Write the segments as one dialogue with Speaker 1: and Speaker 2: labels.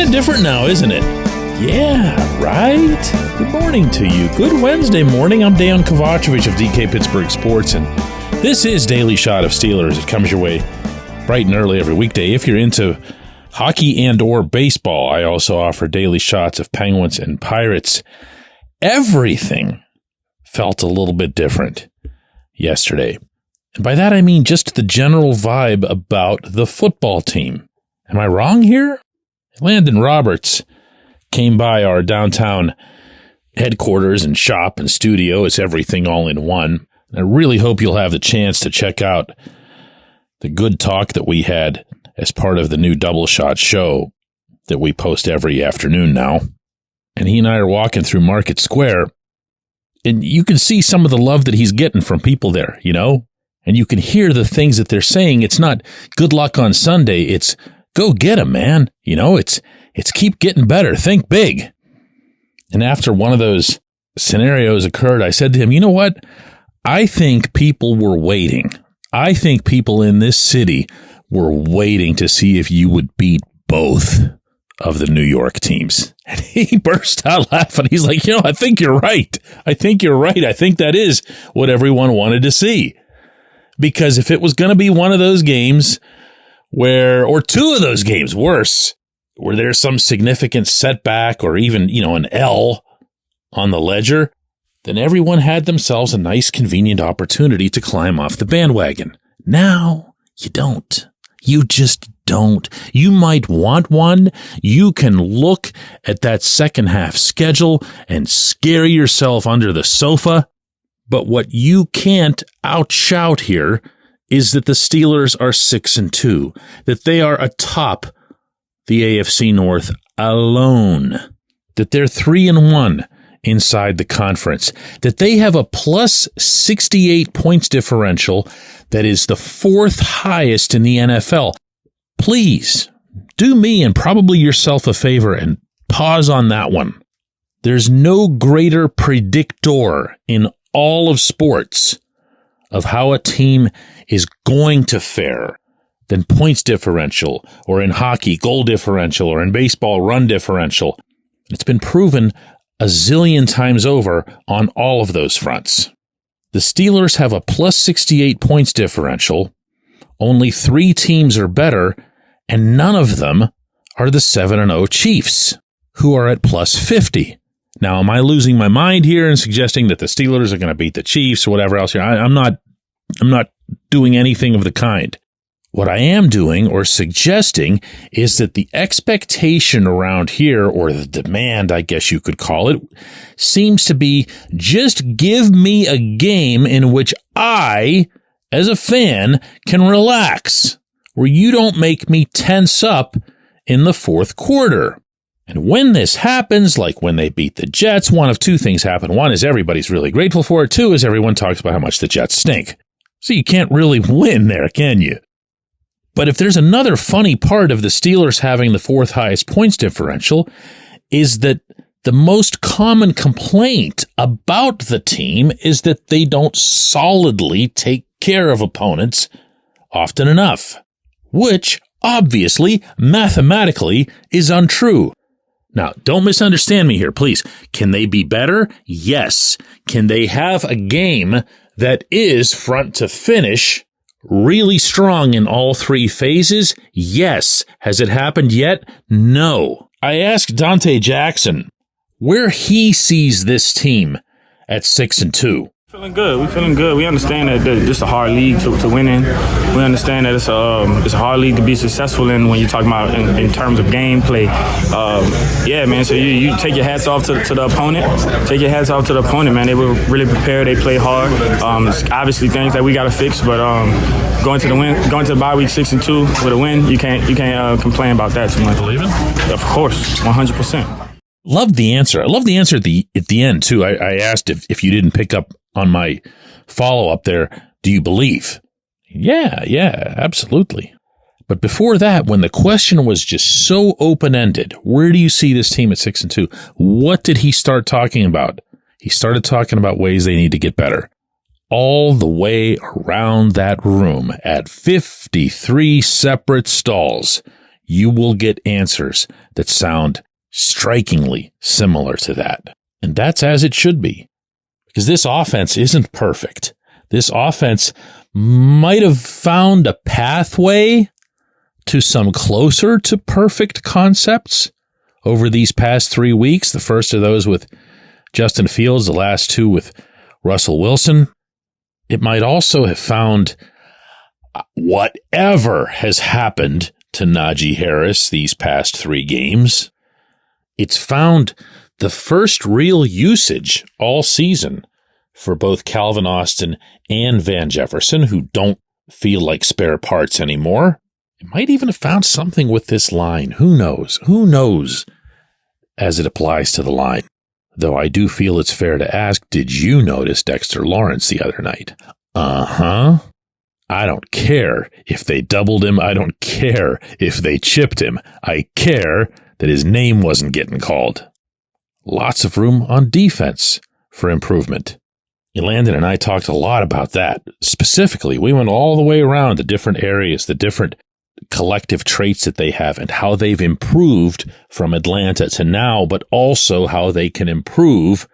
Speaker 1: of different now, isn't it? Yeah, right? Good morning to you. Good Wednesday morning. I'm Dejan Kovacevic of DK Pittsburgh Sports, and this is Daily Shot of Steelers. It comes your way bright and early every weekday. If you're into hockey and or baseball, I also offer daily shots of Penguins and Pirates. Everything felt a little bit different yesterday. And by that I mean just the general vibe about the football team. Am I wrong here? Landon Roberts came by our downtown headquarters and shop and studio. It's everything all in one. I really hope you'll have the chance to check out the good talk that we had as part of the new Double Shot show that we post every afternoon now. And he and I are walking through Market Square, and you can see some of the love that he's getting from people there, you know? And you can hear the things that they're saying. It's not good luck on Sunday. It's go get 'em, man. You know, it's keep getting better. Think big. And after one of those scenarios occurred, I said to him, you know what? I think people were waiting. I think people in this city were waiting to see if you would beat both of the New York teams. And he burst out laughing. He's like, I think you're right. I think you're right. I think that is what everyone wanted to see. Because if it was going to be one of those games or two of those games, worse, where there's some significant setback or even, an L on the ledger, then everyone had themselves a nice, convenient opportunity to climb off the bandwagon. Now, you don't. You just don't. You might want one. You can look at that second half schedule and scare yourself under the sofa. But what you can't outshout here is that the Steelers are 6-2, that they are atop the AFC North alone, that they're 3-1 inside the conference, that they have a plus 68 points differential that is the fourth highest in the NFL. Please do me and probably yourself a favor and pause on that one. There's no greater predictor in all of sports of how a team is going to fare than points differential, or in hockey, goal differential, or in baseball, run differential. It's been proven a zillion times over on all of those fronts. The Steelers have a plus 68 points differential. Only 3 teams are better, and none of them are the 7-0 Chiefs, who are at plus 50. Now, am I losing my mind here and suggesting that the Steelers are going to beat the Chiefs or whatever else here? I'm not doing anything of the kind. What I am doing or suggesting is that the expectation around here, or the demand, I guess you could call it, seems to be just give me a game in which I, as a fan, can relax, where you don't make me tense up in the fourth quarter. And when this happens, like when they beat the Jets, one of two things happen. One is everybody's really grateful for it. Two is everyone talks about how much the Jets stink. So you can't really win there, can you? But if there's another funny part of the Steelers having the fourth highest points differential, is that the most common complaint about the team is that they don't solidly take care of opponents often enough, which obviously, mathematically, is untrue. Now, don't misunderstand me here, please. Can they be better? Yes. Can they have a game that is front to finish really strong in all 3 phases? Yes. Has it happened yet? No. I asked Dante Jackson where he sees this team at 6-2.
Speaker 2: Feeling good. We're feeling good. We understand that this is a hard league to win in. We understand that it's a hard league to be successful in when you're talking about in terms of gameplay. Yeah, man. So you take your hats off to the opponent. Take your hats off to the opponent, man. They were really prepared. They played hard. It's obviously things that we got to fix, but going to the bye week 6-2 with a win, you can't complain about that too much.
Speaker 1: Believe it?
Speaker 2: Of course, 100%.
Speaker 1: Loved the answer. I love the answer at the end too. I asked if you didn't pick up on my follow-up there, do you believe? Yeah, absolutely. But before that, when the question was just so open-ended, where do you see this team at 6-2? What did he start talking about? He started talking about ways they need to get better. All the way around that room at 53 separate stalls, you will get answers that sound strikingly similar to that. And that's as it should be. Because this offense isn't perfect. This offense might have found a pathway to some closer to perfect concepts over these past 3 weeks. The first of those with Justin Fields, the last two with Russell Wilson. It might also have found whatever has happened to Najee Harris these past 3 games. It's found the first real usage all season for both Calvin Austin and Van Jefferson, who don't feel like spare parts anymore. It might even have found something with this line. Who knows? Who knows as it applies to the line? Though I do feel it's fair to ask, did you notice Dexter Lawrence the other night? Uh-huh. I don't care if they doubled him. I don't care if they chipped him. I care that his name wasn't getting called. Lots of room on defense for improvement. Landon and I talked a lot about that. Specifically, we went all the way around the different areas, the different collective traits that they have and how they've improved from Atlanta to now, but also how they can improve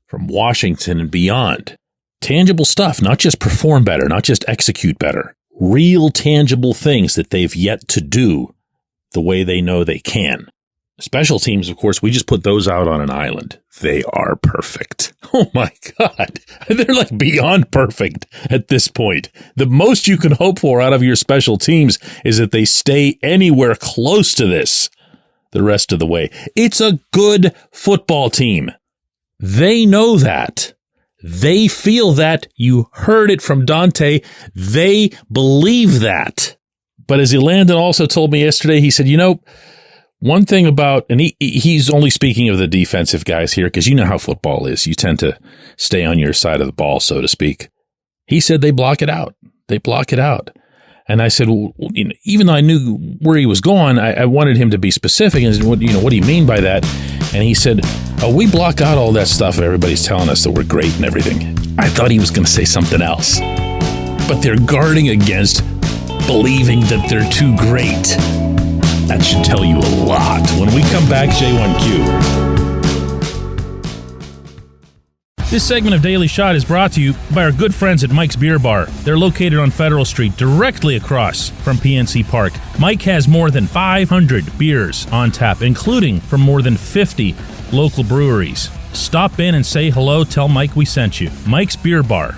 Speaker 1: from Washington and beyond. Tangible stuff, not just perform better, not just execute better. Real tangible things that they've yet to do the way they know they can. Special teams, of course, we just put those out on an island. They are perfect. Oh my God. They're like beyond perfect at this point. The most you can hope for out of your special teams is that they stay anywhere close to this the rest of the way. It's a good football team. They know that. They feel that. You heard it from Dante. They believe that. But as Landon also told me yesterday, he said, one thing about, and he's only speaking of the defensive guys here because you know how football is. You tend to stay on your side of the ball, so to speak. He said they block it out. They block it out. And I said, well, even though I knew where he was going, I wanted him to be specific. And what do you mean by that? And he said, we block out all that stuff and everybody's telling us that we're great and everything. I thought he was going to say something else. But they're guarding against believing that they're too great. That should tell you a lot. When we come back, J1Q. This segment of Daily Shot is brought to you by our good friends at Mike's Beer Bar. They're located on Federal Street, directly across from PNC Park. Mike has more than 500 beers on tap, including from more than 50 local breweries. Stop in and say hello. Tell Mike we sent you. Mike's Beer Bar.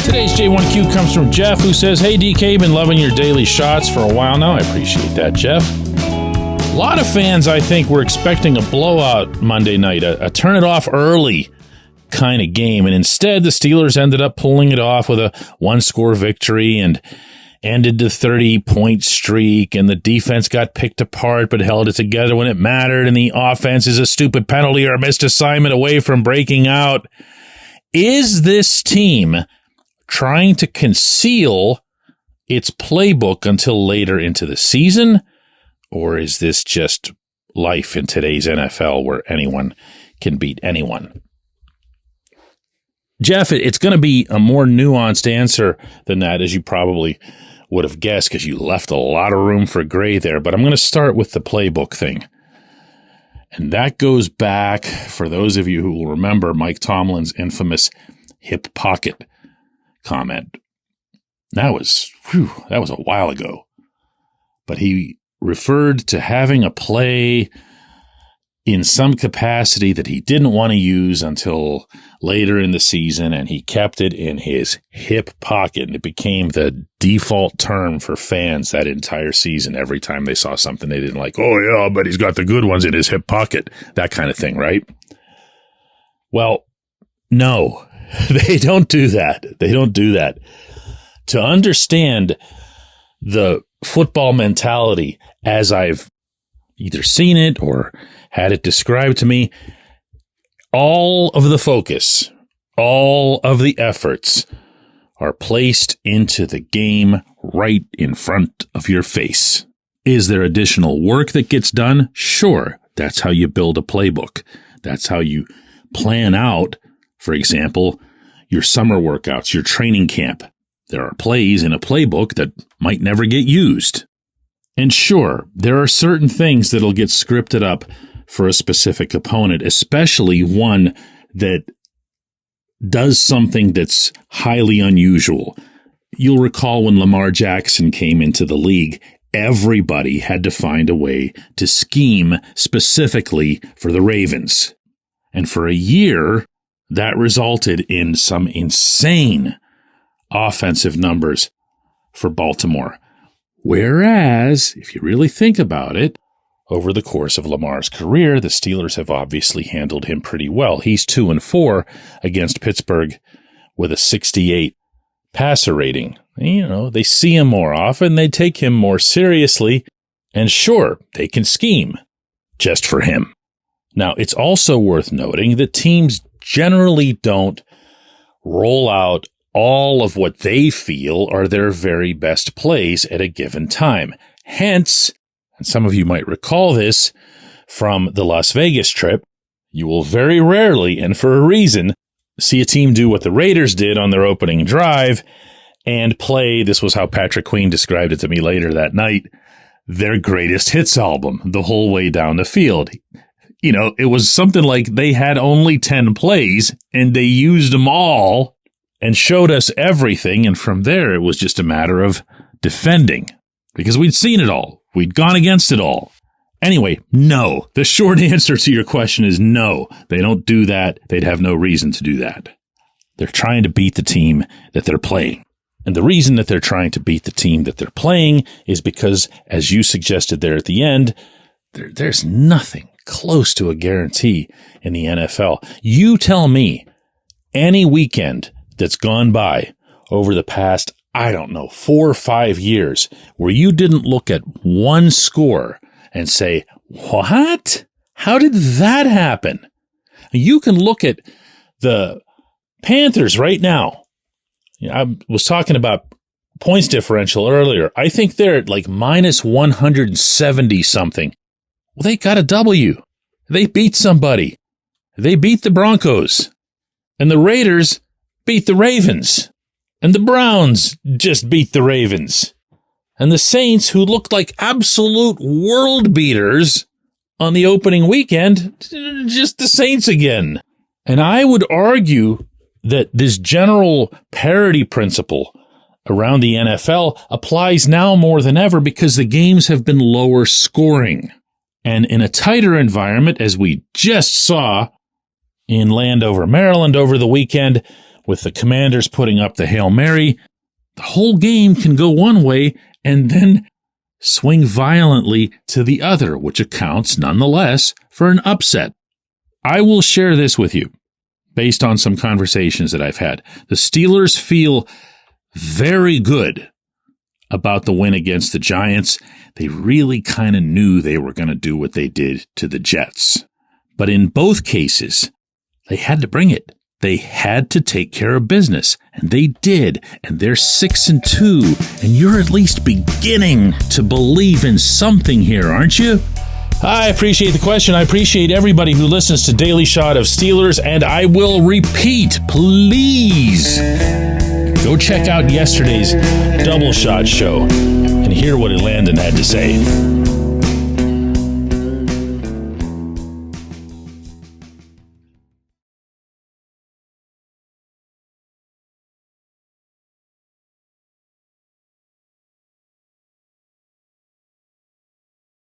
Speaker 1: Today's J1Q comes from Jeff, who says, hey, DK, been loving your daily shots for a while now. I appreciate that, Jeff. A lot of fans, I think, were expecting a blowout Monday night, a turn it off early kind of game. And instead, the Steelers ended up pulling it off with a one-score victory and ended the 30-point streak. And the defense got picked apart but held it together when it mattered. And the offense is a stupid penalty or a missed assignment away from breaking out. Is this team trying to conceal its playbook until later into the season? Or is this just life in today's NFL where anyone can beat anyone? Jeff, it's going to be a more nuanced answer than that, as you probably would have guessed, because you left a lot of room for gray there. But I'm going to start with the playbook thing. And that goes back, for those of you who will remember, Mike Tomlin's infamous hip pocket comment. That was a while ago. But he referred to having a play in some capacity that he didn't want to use until later in the season, and he kept it in his hip pocket, and it became the default term for fans that entire season. Every time they saw something they didn't like, oh yeah, but he's got the good ones in his hip pocket, that kind of thing, right? Well, no. They don't do that. They don't do that. To understand the football mentality as I've either seen it or had it described to me, all of the focus, all of the efforts are placed into the game right in front of your face. Is there additional work that gets done? Sure. That's how you build a playbook. That's how you plan out For example, your summer workouts, your training camp. There are plays in a playbook that might never get used. And sure, there are certain things that'll get scripted up for a specific opponent, especially one that does something that's highly unusual. You'll recall when Lamar Jackson came into the league, everybody had to find a way to scheme specifically for the Ravens. And for a year, that resulted in some insane offensive numbers for Baltimore. Whereas, if you really think about it, over the course of Lamar's career, the Steelers have obviously handled him pretty well. He's 2-4 against Pittsburgh with a 68 passer rating. You know, they see him more often, they take him more seriously, and sure, they can scheme just for him. Now, it's also worth noting that teams generally don't roll out all of what they feel are their very best plays at a given time. Hence, and some of you might recall this from the Las Vegas trip, you will very rarely, and for a reason, see a team do what the Raiders did on their opening drive and play, this was how Patrick Queen described it to me later that night, their greatest hits album the whole way down the field. You know, it was something like they had only 10 plays and they used them all and showed us everything. And from there, it was just a matter of defending because we'd seen it all. We'd gone against it all. Anyway, no. The short answer to your question is no. They don't do that. They'd have no reason to do that. They're trying to beat the team that they're playing. And the reason that they're trying to beat the team that they're playing is because, as you suggested there at the end, there's nothing close to a guarantee in the NFL. You tell me any weekend that's gone by over the past, 4 or 5 years where you didn't look at one score and say, what? How did that happen? You can look at the Panthers right now. I was talking about points differential earlier. I think they're at like minus 170 something. Well, they got a W. They beat somebody. They beat the Broncos. And the Raiders beat the Ravens. And the Browns just beat the Ravens. And the Saints, who looked like absolute world beaters on the opening weekend, just the Saints again. And I would argue that this general parity principle around the NFL applies now more than ever because the games have been lower scoring. And in a tighter environment, as we just saw in Landover, Maryland over the weekend, with the Commanders putting up the Hail Mary, the whole game can go one way and then swing violently to the other, which accounts nonetheless for an upset. I will share this with you based on some conversations that I've had. The Steelers feel very good about the win against the Giants. They really kind of knew they were going to do what they did to the Jets. But in both cases, they had to bring it. They had to take care of business, and they did, and they're 6-2, and you're at least beginning to believe in something here, aren't you? I appreciate the question. I appreciate everybody who listens to Daily Shot of Steelers, and I will repeat, please go check out yesterday's Double Shot show and hear what Landon had to say.